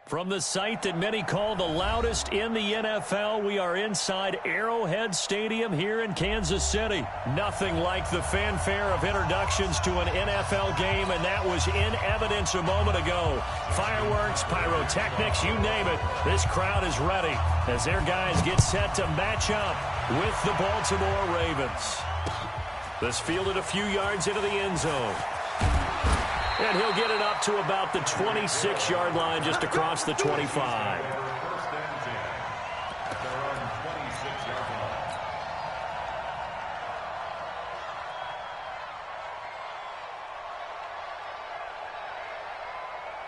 From the site that many call the loudest in the NFL, we are inside Arrowhead Stadium here in Kansas City. Nothing like the fanfare of introductions to an NFL game, and that was in evidence a moment ago. Fireworks, pyrotechnics, you name it. This crowd is ready as their guys get set to match up with the Baltimore Ravens. This fielded a few yards into the end zone. And he'll get it up to about the 26-yard line just across the 25.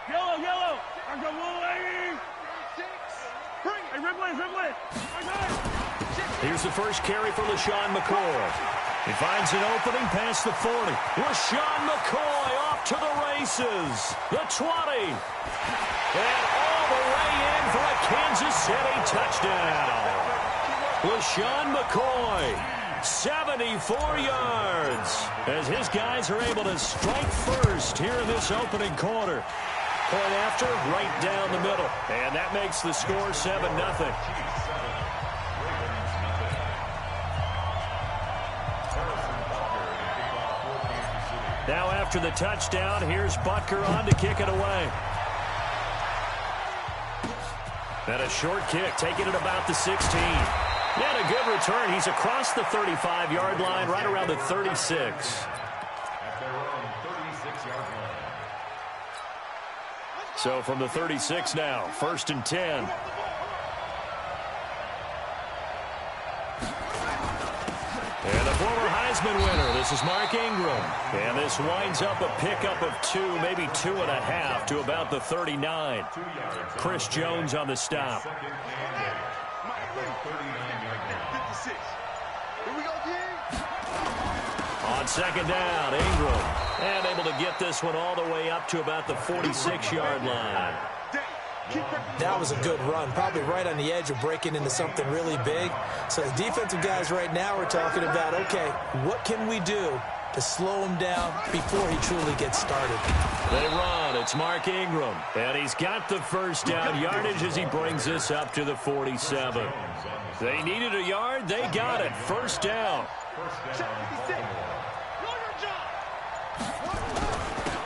Yellow. I got Willie. Hey, Red. Here's the first carry for LaShawn McCoy. He finds an opening past the 40. LaShawn McCoy off to the races. The 20. And all the way in for a Kansas City touchdown. LaShawn McCoy, 74 yards. As his guys are able to strike first here in this opening quarter. Point after, right down the middle. And that makes the score 7-0. Now after the touchdown, here's Butker on to kick it away. And a short kick, taking it about the 16. And a good return. He's across the 35-yard line, right around the 36. So from the 36 now, 1st and 10. And the former Heisman winner, this is Mark Ingram. And this winds up a pickup of 2, maybe 2.5 to about the 39. Chris Jones on the stop. On second down, Ingram. And able to get this one all the way up to about the 46-yard line. That was a good run, probably right on the edge of breaking into something really big. So the defensive guys right now are talking about, okay, what can we do to slow him down before he truly gets started? They run. It's Mark Ingram. And he's got the first down yardage as he brings this up to the 47. They needed a yard. They got it. First down.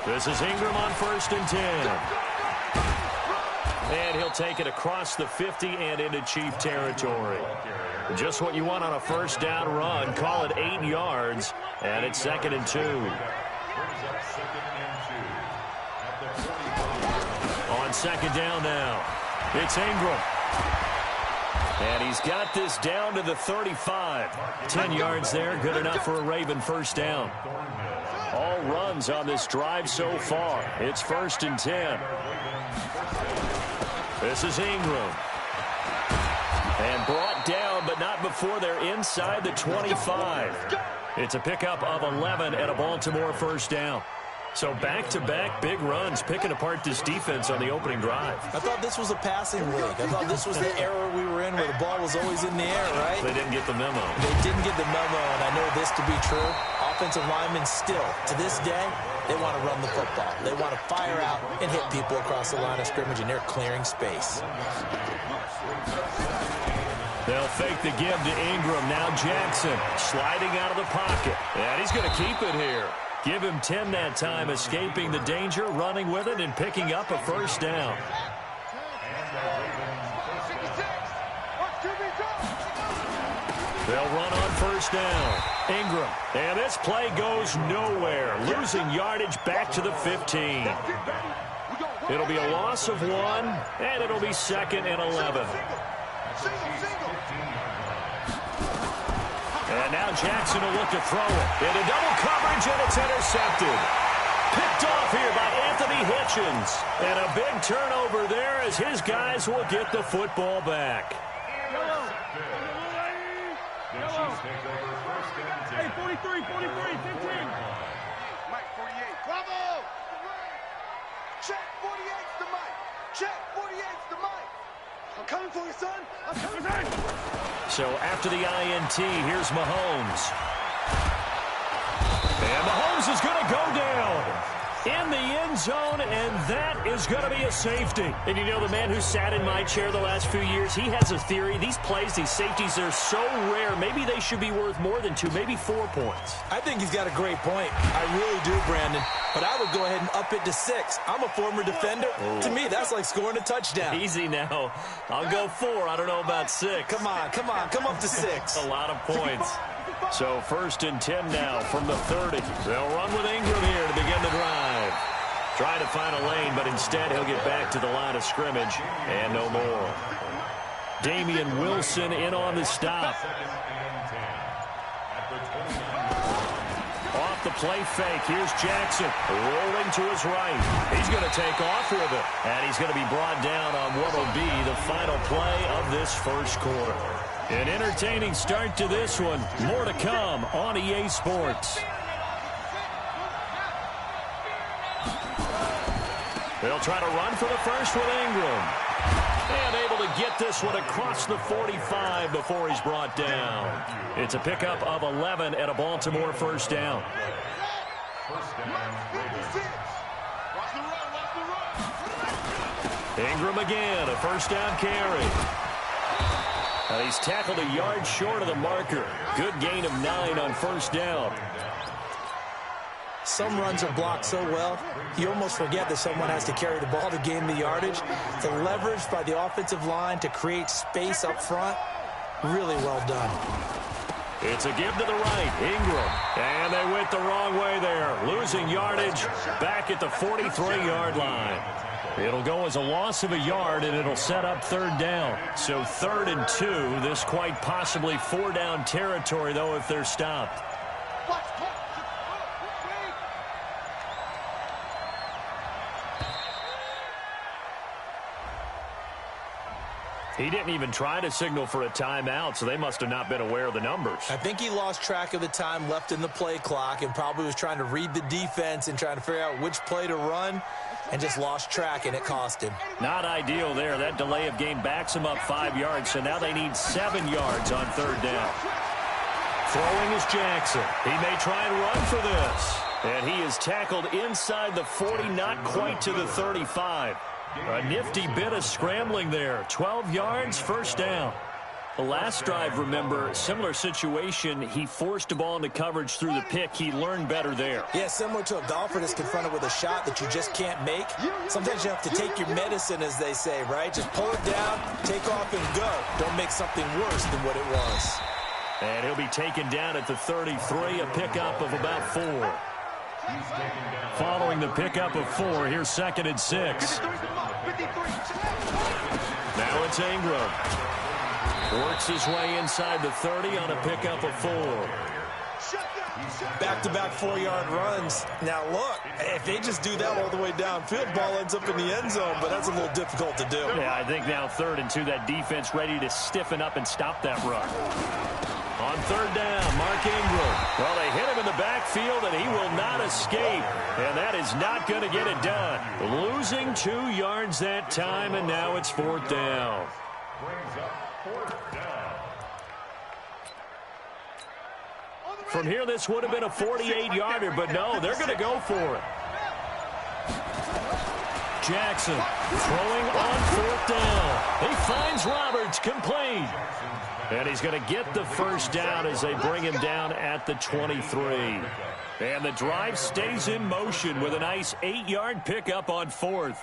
This is Ingram on 1st and 10. And he'll take it across the 50 and into Chief territory. Just what you want on a first down run. Call it 8 yards. And it's 2nd and 2. On second down now, it's Ingram. And he's got this down to the 35. 10 yards there, good enough for a Raven first down. All runs on this drive so far. It's 1st and 10. This is Ingram. And brought down, but not before they're inside the 25. It's a pickup of 11 and a Baltimore first down. So back-to-back big runs, picking apart this defense on the opening drive. I thought this was a passing league. I thought this was the era we were in where the ball was always in the air, right? They didn't get the memo. They didn't get the memo, and I know this to be true. Offensive linemen still, to this day, they want to run the football. They want to fire out and hit people across the line of scrimmage, and they're clearing space. They'll fake the give to Ingram. Now Jackson sliding out of the pocket. And he's going to keep it here. Give him 10 that time, escaping the danger, running with it, and picking up a first down. They'll run on first down. Ingram. And this play goes nowhere. Losing yardage back to the 15. It'll be a loss of 1, and it'll be 2nd and 11. And now Jackson will look to throw it. Into double coverage, and it's intercepted. Picked off here by Anthony Hitchens. And a big turnover there as his guys will get the football back. Hey, 43, 15. Mike, 48. Bravo! Check, 48's the Mike. Check, 48's the Mike. I'm coming for you, son. I'm coming. So after the INT, here's Mahomes. And Mahomes is going to go down. in the end zone, and that is going to be a safety. And you know, the man who sat in my chair the last few years, he has a theory. These plays, these safeties, they're so rare. Maybe they should be worth more than 2, maybe 4 points. I think he's got a great point. I really do, Brandon. But I would go ahead and up it to 6. I'm a former defender. To me, that's like scoring a touchdown. Easy now. I'll go 4. I don't know about 6. Come on. Come up to 6. A lot of points. So 1st and 10 now from the 30. They'll run with Ingram here to begin the drive. Trying to find a lane, but instead he'll get back to the line of scrimmage and no more. Damian Wilson in on the stop. Off the play fake. Here's Jackson rolling to his right. He's going to take off with it. And he's going to be brought down on what will be the final play of this first quarter. An entertaining start to this one. More to come on EA Sports. They'll try to run for the first with Ingram. And able to get this one across the 45 before he's brought down. It's a pickup of 11 and a Baltimore first down. Ingram again, a first down carry. He's tackled a yard short of the marker. Good gain of 9 on first down. Some runs are blocked so well, you almost forget that someone has to carry the ball to gain the yardage. The leverage by the offensive line to create space up front, really well done. It's a give to the right, Ingram. And they went the wrong way there. Losing yardage back at the 43-yard line. It'll go as a loss of a yard, and it'll set up 3rd down. So 3rd and 2, this quite possibly 4-down territory, though, if they're stopped. He didn't even try to signal for a timeout, so they must have not been aware of the numbers. I think he lost track of the time left in the play clock and probably was trying to read the defense and trying to figure out which play to run and just lost track, and it cost him. Not ideal there. That delay of game backs him up 5 yards, so now they need 7 yards on 3rd down. Throwing is Jackson. He may try and run for this. And he is tackled inside the 40, not quite to the 35. A nifty bit of scrambling there. 12 yards, first down. The last drive, remember, similar situation. He forced a ball into coverage through the pick. He learned better there. Yeah, similar to a golfer that's confronted with a shot that you just can't make. Sometimes you have to take your medicine, as they say, right? Just pull it down, take off, and go. Don't make something worse than what it was. And he'll be taken down at the 33, a pickup of about 4. Following the pickup of 4, here's 2nd and 6. Now it's Ingram. Works his way inside the 30 on a pickup of 4. Back-to-back 4-yard runs. Now, look, if they just do that all the way downfield, ball ends up in the end zone, but that's a little difficult to do. Yeah, I think now 3rd and 2, that defense ready to stiffen up and stop that run. On 3rd down, Mark Ingram. Well, they hit him in the backfield, and he will not escape. And that is not going to get it done. Losing 2 yards that time, and now it's 4th down. From here, this would have been a 48-yarder, but no, they're going to go for it. Jackson throwing on 4th down. He finds Roberts, complete. And he's going to get the first down as they bring him down at the 23. And the drive stays in motion with a nice 8-yard pickup on 4th.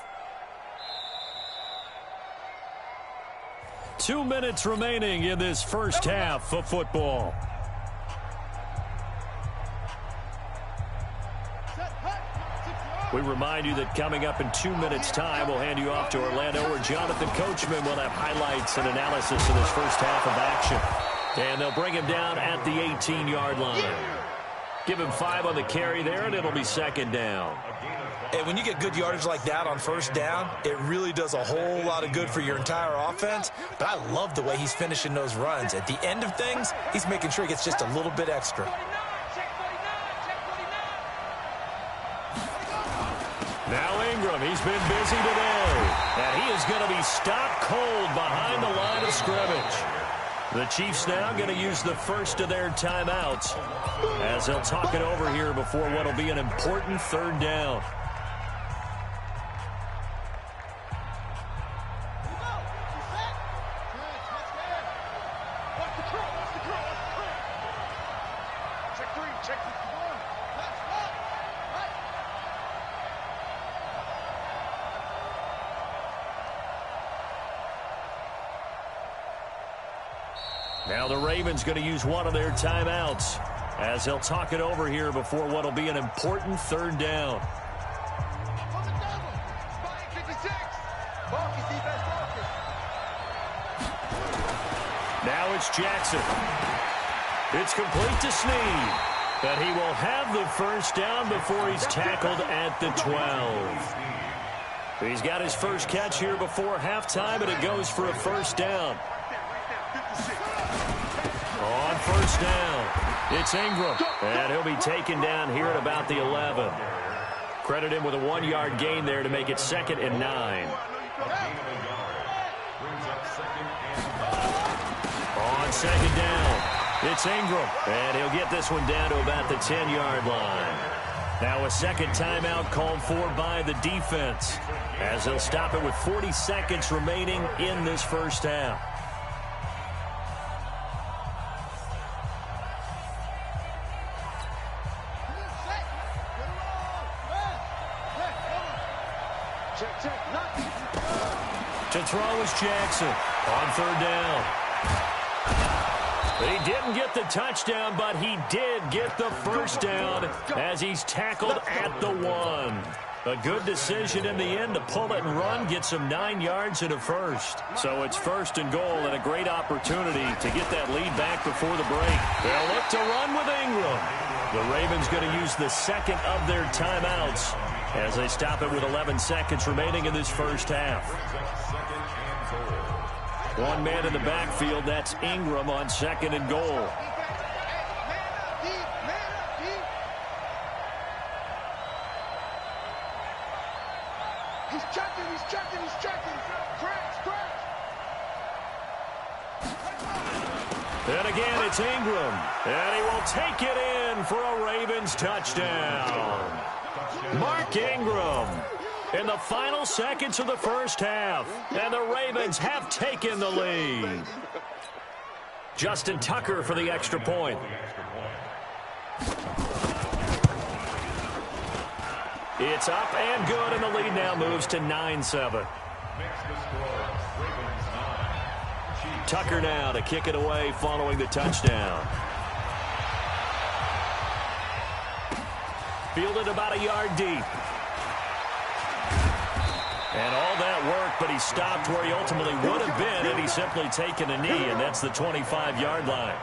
2 minutes remaining in this first half of football. We remind you that coming up in 2 minutes' time, we'll hand you off to Orlando, where Jonathan Coachman will have highlights and analysis of this first half of action. And they'll bring him down at the 18-yard line. Give him 5 on the carry there, and it'll be 2nd down. And when you get good yardage like that on first down, it really does a whole lot of good for your entire offense. But I love the way he's finishing those runs. At the end of things, he's making sure he gets just a little bit extra. Now Ingram, he's been busy today. And he is going to be stopped cold behind the line of scrimmage. The Chiefs now going to use the first of their timeouts as they'll talk it over here before what will be an important 3rd down. Now the Ravens going to use one of their timeouts as they'll talk it over here before what will be an important third down. Now it's Jackson. It's complete to Snead, but he will have the first down before he's tackled at the 12. He's got his first catch here before halftime, and it goes for a first down. On first down, it's Ingram, and he'll be taken down here at about the 11. Credit him with a 1-yard gain there to make it 2nd and 9. On second down, it's Ingram, and he'll get this one down to about the 10-yard line. Now a second timeout called for by the defense as they'll stop it with 40 seconds remaining in this first half. To throw is Jackson on third down. He didn't get the touchdown, but he did get the first down as he's tackled at the 1. A good decision in the end to pull it and run, get some 9 yards and a first. So it's 1st and goal and a great opportunity to get that lead back before the break. They'll look to run with Ingram. The Ravens going to use the second of their timeouts as they stop it with 11 seconds remaining in this first half. One man in the backfield, that's Ingram on 2nd and goal. He's checking. Scratch. And again, it's Ingram. And he will take it in for a Ravens touchdown. Mark Ingram in the final seconds of the first half. And the Ravens have taken the lead. Justin Tucker for the extra point. It's up and good, and the lead now moves to 9-7. Tucker now to kick it away following the touchdown. Fielded about a yard deep. And all that work, but he stopped where he ultimately would have been had he simply taken a knee, and that's the 25-yard line.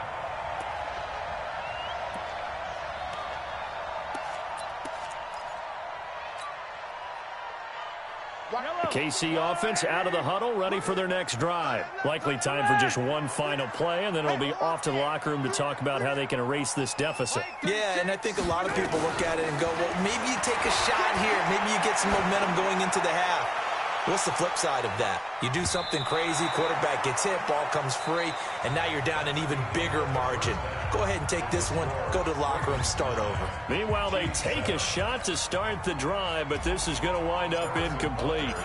The KC offense out of the huddle, ready for their next drive. Likely time for just one final play, and then it'll be off to the locker room to talk about how they can erase this deficit. Yeah, and I think a lot of people look at it and go, well, maybe you take a shot here. Maybe you get some momentum going into the half. What's the flip side of that? You do something crazy, quarterback gets hit, ball comes free, and now you're down an even bigger margin. Go ahead and take this one, go to the locker room, start over. Meanwhile, they take a shot to start the drive, but this is going to wind up incomplete.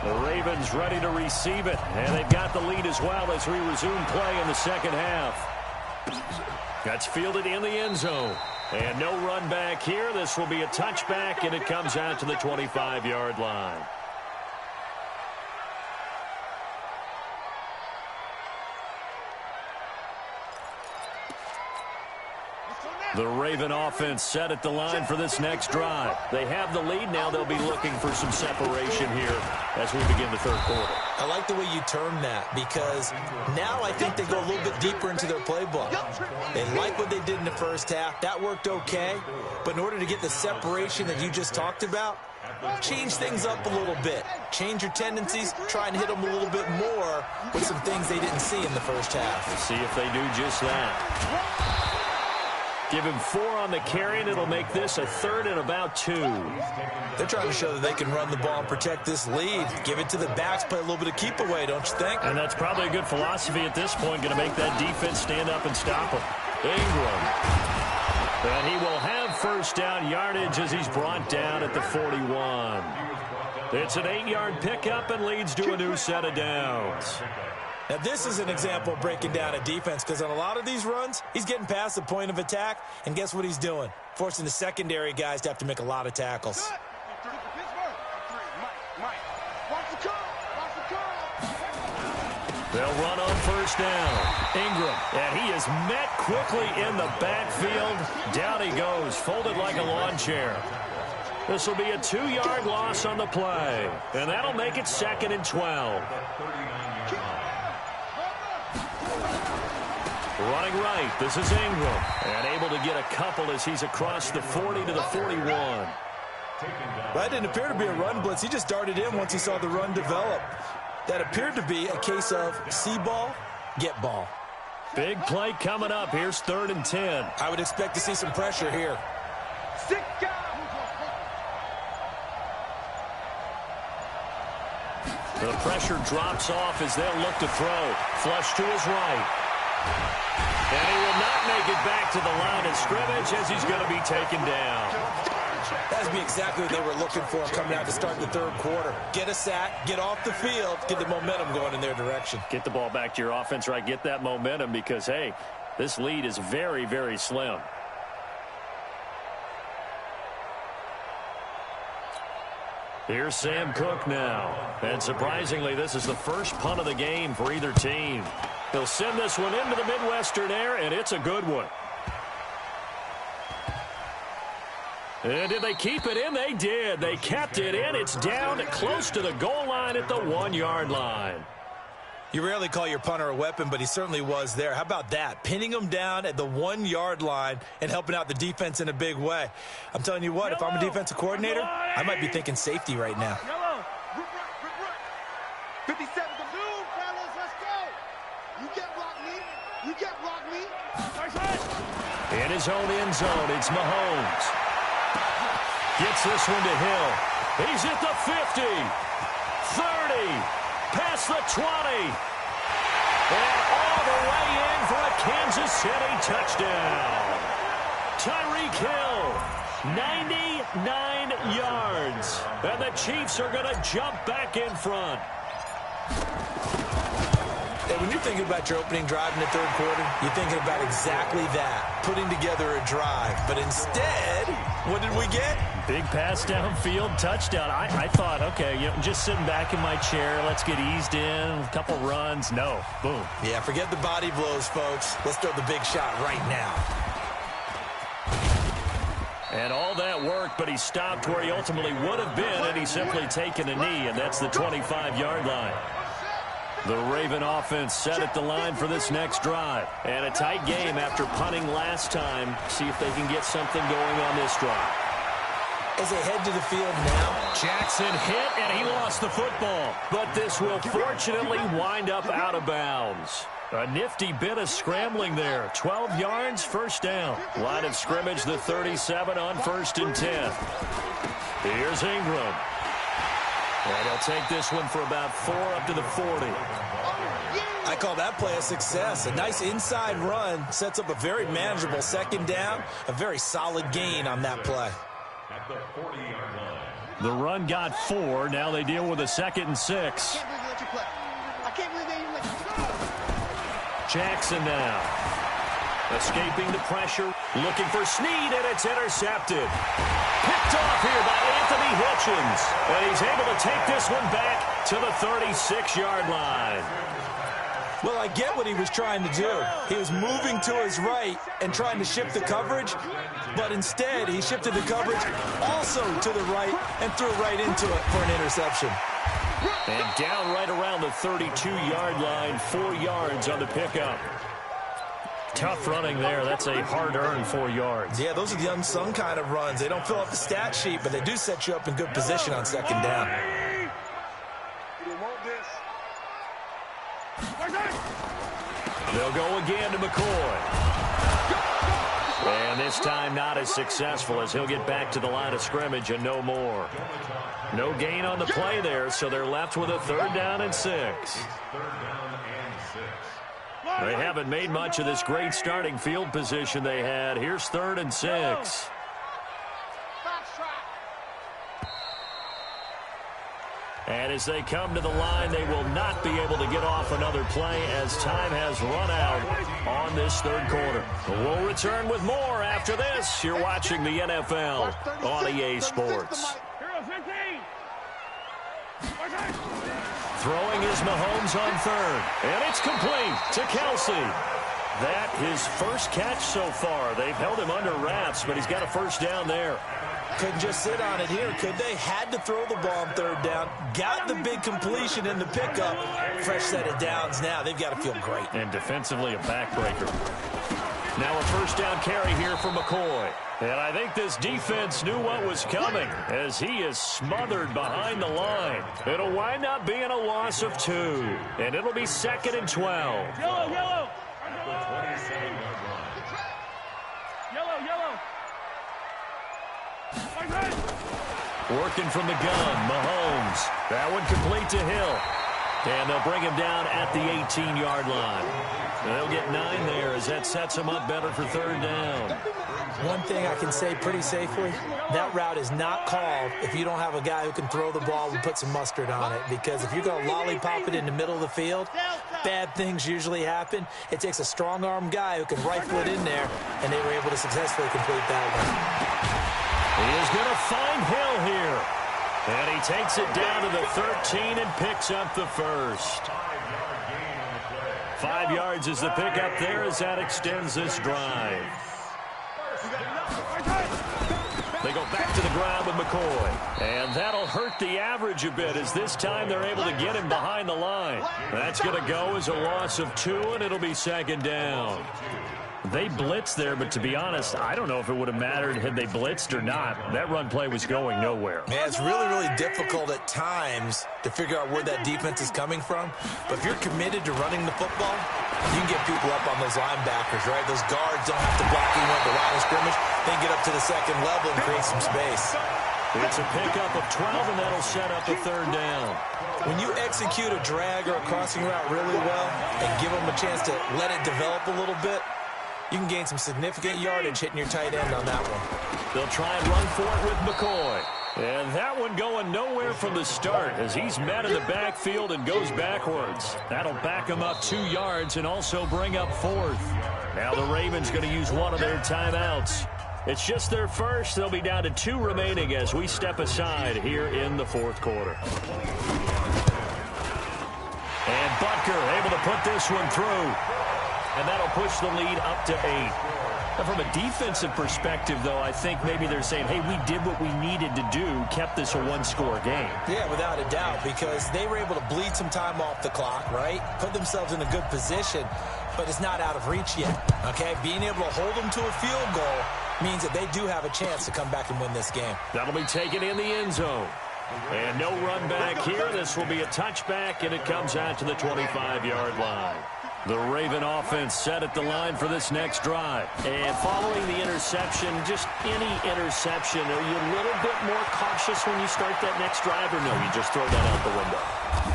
The Ravens ready to receive it, and they've got the lead as well as we resume play in the second half. That's fielded in the end zone. And no run back here. This will be a touchback, and it comes out to the 25-yard line. The Raven offense set at the line for this next drive. They have the lead now. They'll be looking for some separation here as we begin the third quarter. I like the way you term that because now I think they go a little bit deeper into their playbook. They like what they did in the first half. That worked okay. But in order to get the separation that you just talked about, change things up a little bit. Change your tendencies. Try and hit them a little bit more with some things they didn't see in the first half. We'll see if they do just that. Give him 4 on the carry, and it'll make this a 3rd and about 2. They're trying to show that they can run the ball and protect this lead. Give it to the backs, play a little bit of keep away, don't you think? And that's probably a good philosophy at this point, going to make that defense stand up and stop him. Ingram. And he will have first down yardage as he's brought down at the 41. It's an 8-yard pickup and leads to a new set of downs. Now, this is an example of breaking down a defense because on a lot of these runs, he's getting past the point of attack, and guess what he's doing? Forcing the secondary guys to have to make a lot of tackles. They'll run on first down. Ingram, and he is met quickly in the backfield. Down he goes, folded like a lawn chair. This will be a 2-yard loss on the play, and that'll make it 2nd and 12. Running right, this is Ingram, and able to get a couple as he's across the 40 to the 41. That didn't appear to be a run blitz. He just darted in once he saw the run develop. That appeared to be a case of see ball, get ball. Big play coming up. Here's 3rd and 10. I would expect to see some pressure here. The pressure drops off as they'll look to throw. Flush to his right. And he will not make it back to the line of scrimmage as he's going to be taken down. That would be exactly what they were looking for coming out to start the 3rd quarter. Get a sack, get off the field, get the momentum going in their direction. Get the ball back to your offense, right? Get that momentum because, hey, this lead is very, very slim. Here's Sam Cook now. And surprisingly, this is the first punt of the game for either team. He'll send this one into the Midwestern air, and it's a good one. And did they keep it in? They did. They kept it in. It's down close to the goal line at the 1-yard line. You rarely call your punter a weapon, but he certainly was there. How about that? Pinning him down at the 1-yard line and helping out the defense in a big way. I'm telling you what, if I'm a defensive coordinator, I might be thinking safety right now. 57 to move, fellas, let's go. You get block me. You get block me. In his own end zone, it's Mahomes. Gets this one to Hill. He's at the 50, 30, past the 20, and all the way in for a Kansas City touchdown. Tyreek Hill, 99 yards, and the Chiefs are going to jump back in front. Hey, when you're thinking about your opening drive in the 3rd quarter, you're thinking about exactly that, putting together a drive. But instead, what did we get? Big pass downfield, touchdown. I thought, okay, just sitting back in my chair, let's get eased in, a couple runs. No, boom. Yeah, forget the body blows, folks. Let's throw the big shot right now. And all that worked, but he stopped where he ultimately would have been, and he's simply taken a knee, and that's the 25-yard line. The Raven offense set at the line for this next drive. And a tight game after punting last time. See if they can get something going on this drive. As they head to the field now, Jackson hit, and he lost the football. But this will fortunately wind up out of bounds. A nifty bit of scrambling there. 12 yards, first down. Line of scrimmage, the 37 on 1st and 10. Here's Ingram. And they'll take this one for about 4 up to the 40. I call that play a success. A nice inside run sets up a very manageable 2nd down. A very solid gain on that play. The run got 4. Now they deal with a 2nd and 6. Jackson now. Escaping the pressure. Looking for Snead, and it's intercepted. Picked off here by Anthony Hitchens. And he's able to take this one back to the 36-yard line. Well, I get what he was trying to do. He was moving to his right and trying to shift the coverage, but instead he shifted the coverage also to the right and threw right into it for an interception. And down right around the 32-yard line, 4 yards on the pickup. Tough running there. That's a hard-earned 4 yards. Yeah, those are the unsung kind of runs. They don't fill up the stat sheet, but they do set you up in good position on 2nd down. They'll go again to McCoy. And this time not as successful as he'll get back to the line of scrimmage and no more. No gain on the play there, so they're left with a 3rd down and 6. They haven't made much of this great starting field position they had. Here's 3rd and 6. And as they come to the line, they will not be able to get off another play as time has run out on this third quarter. We'll return with more after this. You're watching the NFL on EA Sports. Throwing is Mahomes on third, and it's complete to Kelsey. That his first catch so far. They've held him under wraps, but he's got a first down there. Couldn't just sit on it here, could they? Had to throw the ball on third down. Got the big completion in the pickup. Fresh set of downs now. They've got to feel great. And defensively, a backbreaker. Now a first down carry here for McCoy. And I think this defense knew what was coming as he is smothered behind the line. It'll wind up being a loss of 2. And it'll be 2nd and 12. Yellow. Yellow. Working from the gun, Mahomes. That one complete to Hill. And they'll bring him down at the 18-yard line. They'll get 9 there as that sets him up better for third down. One thing I can say pretty safely, that route is not called if you don't have a guy who can throw the ball and put some mustard on it. Because if you're going to lollipop it in the middle of the field, bad things usually happen. It takes a strong-arm guy who can rifle it in there, and they were able to successfully complete that one. He is going to find Hill here. And he takes it down to the 13 and picks up the first. 5 yards is the pickup there as that extends this drive. They go back to the ground with McCoy. And that'll hurt the average a bit as this time they're able to get him behind the line. That's going to go as a loss of 2, and it'll be 2nd down. They blitzed there, but to be honest, I don't know if it would have mattered had they blitzed or not. That run play was going nowhere. Man, it's really, really difficult at times to figure out where that defense is coming from. But if you're committed to running the football, you can get people up on those linebackers, right? Those guards don't have to block you at the line of scrimmage. They can get up to the second level and create some space. It's a pickup of 12, and that'll set up a third down. When you execute a drag or a crossing route really well and give them a chance to let it develop a little bit, you can gain some significant yardage hitting your tight end on that one. They'll try and run for it with McCoy. And that one going nowhere from the start as he's met in the backfield and goes backwards. That'll back him up 2 yards and also bring up 4th. Now the Ravens going to use one of their timeouts. It's just their first. They'll be down to 2 remaining as we step aside here in the 4th quarter. And Butker able to put this one through. And that'll push the lead up to 8. Now, from a defensive perspective, though, I think maybe they're saying, hey, we did what we needed to do, kept this a one-score game. Yeah, without a doubt, because they were able to bleed some time off the clock, right? Put themselves in a good position, but it's not out of reach yet, okay? Being able to hold them to a field goal means that they do have a chance to come back and win this game. That'll be taken in the end zone. And no run back here. This will be a touchback, and it comes out to the 25-yard line. The Raven offense set at the line for this next drive. And following the interception, just any interception, are you a little bit more cautious when you start that next drive, or no, you just throw that out the window?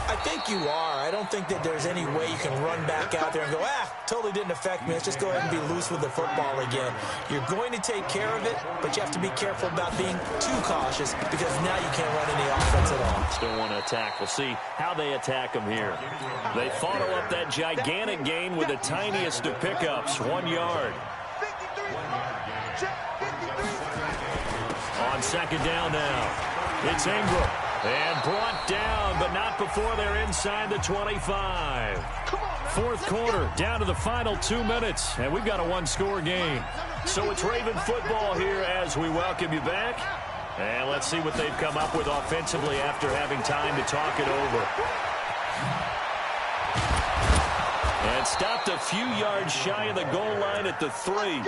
I think you are. I don't think that there's any way you can run back out there and go, totally didn't affect me. Let's just go ahead and be loose with the football again. You're going to take care of it, but you have to be careful about being too cautious because now you can't run any offense at all. Still want to attack. We'll see how they attack them here. They follow up that gigantic gain with the tiniest of pickups, 1 yard. On 2nd down now, it's Ingram. And brought down, but not before they're inside the 25. 4th quarter, down to the final 2 minutes, and we've got a one-score game. So it's Raven football here as we welcome you back. And let's see what they've come up with offensively after having time to talk it over. And stopped a few yards shy of the goal line at the 3.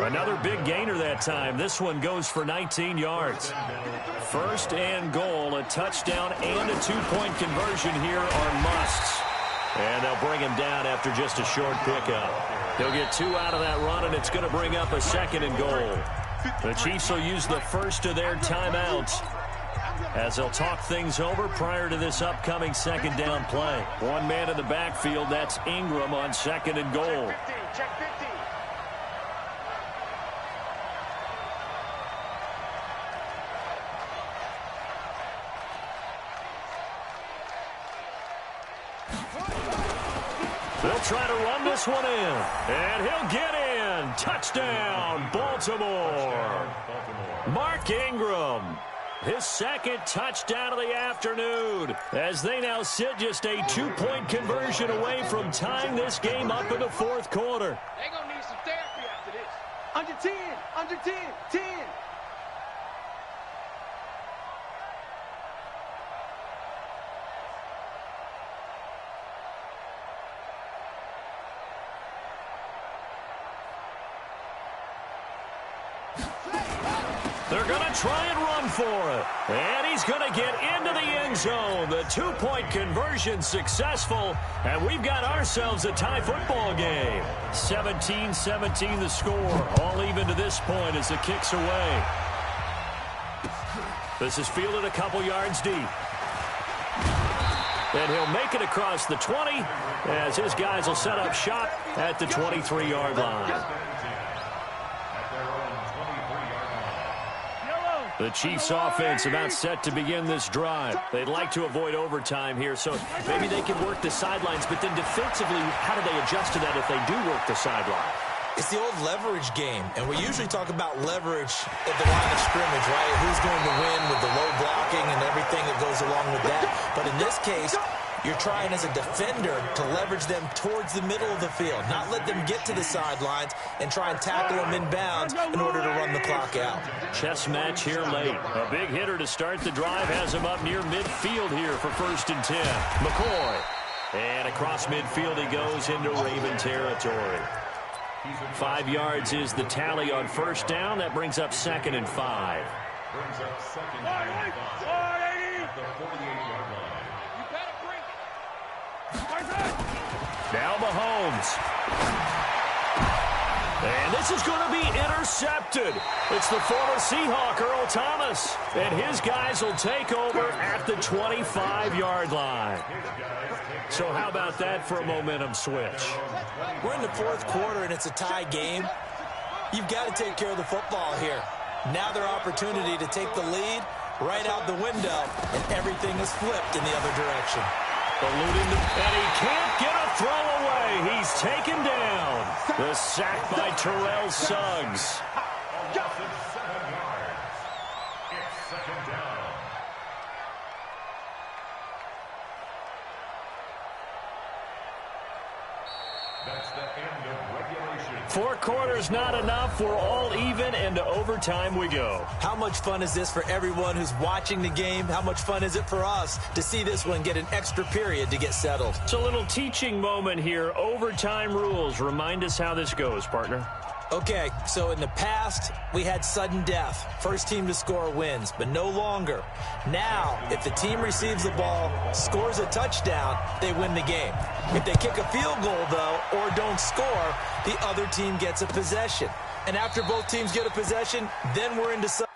Another big gainer that time. This one goes for 19 yards. 1st and goal, a touchdown and a 2-point conversion here are musts. And they'll bring him down after just a short pickup. They'll get 2 out of that run, and it's going to bring up a 2nd and goal. The Chiefs will use the first of their timeouts as they'll talk things over prior to this upcoming 2nd down play. One man in the backfield, that's Ingram on 2nd and goal. They'll try to run this one in. And he'll get in. Touchdown, Baltimore. Mark Ingram. His second touchdown of the afternoon, as they now sit just a 2-point conversion away from tying this game up in the fourth quarter. They're going to need some therapy after this. Under 10, under 10, 10. They're going to try and run for it. And he's going to get into the end zone. The 2-point conversion successful. And we've got ourselves a tie football game. 17-17 the score. All even to this point as the kick's away. This is fielded a couple yards deep. And he'll make it across the 20 as his guys will set up shop at the 23-yard line. The Chiefs offense about set to begin this drive. They'd like to avoid overtime here, so maybe they can work the sidelines, but then defensively, how do they adjust to that if they do work the sideline? It's the old leverage game, and we usually talk about leverage at the line of scrimmage, right? Who's going to win with the low blocking and everything that goes along with that. But in this case, you're trying as a defender to leverage them towards the middle of the field, not let them get to the sidelines and try and tackle them inbounds in order to run the clock out. Chess match here late. A big hitter to start the drive has him up near midfield here for 1st and 10. McCoy. And across midfield he goes into Raven territory. 5 yards is the tally on first down. That brings up 2nd and 5. Brings up 2nd and 5 at the 48-yard line. Now Mahomes. And this is going to be intercepted. It's the former Seahawk, Earl Thomas. And his guys will take over at the 25-yard line. So how about that for a momentum switch? We're in the fourth quarter, and it's a tie game. You've got to take care of the football here. Now their opportunity to take the lead right out the window, and everything is flipped in the other direction. And he can't get a throw away. He's taken down. The sack by Terrell Suggs. It's 2nd down. That's the end of regulation. 4 quarters not enough. We're all even, and to overtime we go. How much fun is this for everyone who's watching the game? How much fun is it for us to see this one get an extra period to get settled? It's a little teaching moment here. Overtime rules. Remind us how this goes, partner. Okay, so in the past, we had sudden death. First team to score wins, but no longer. Now, if the team receives the ball, scores a touchdown, they win the game. If they kick a field goal, though, or don't score, the other team gets a possession. And after both teams get a possession, then we're into sudden.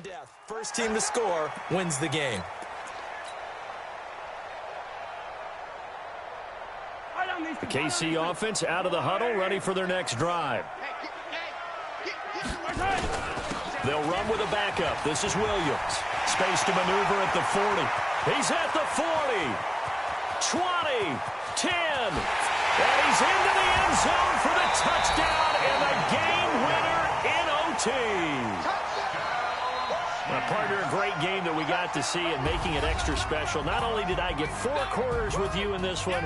Death. First team to score wins the game. The KC offense out of the huddle, ready for their next drive. They'll run with a backup. This is Williams. Space to maneuver at the 40. He's at the 40. 20. 10. And he's into the end zone for the touchdown and the game winner in OT. Partner, a great game that we got to see and making it extra special. Not only did I get 4 quarters with you in this one,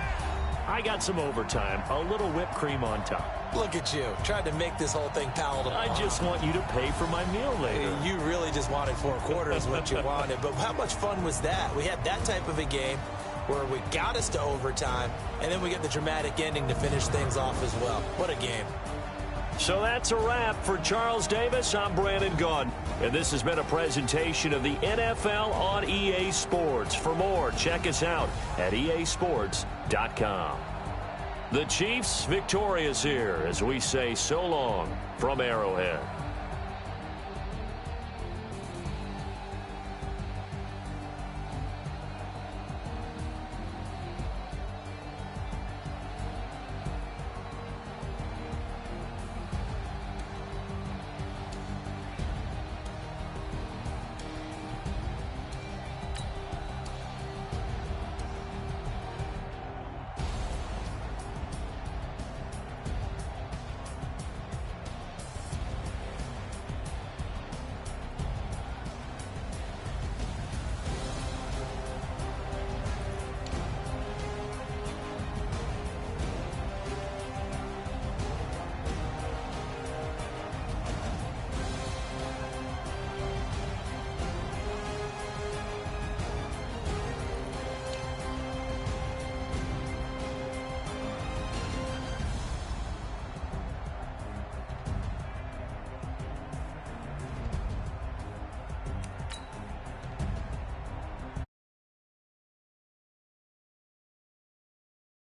I got some overtime, a little whipped cream on top. Look at you, trying to make this whole thing palatable. I just want you to pay for my meal later. You really just wanted 4 quarters, what you wanted. But how much fun was that? We had that type of a game where we got us to overtime, and then we get the dramatic ending to finish things off as well. What a game. So that's a wrap for Charles Davis. I'm Brandon Gaudin, and this has been a presentation of the NFL on EA Sports. For more, check us out at easports.com. The Chiefs victorious here as we say so long from Arrowhead.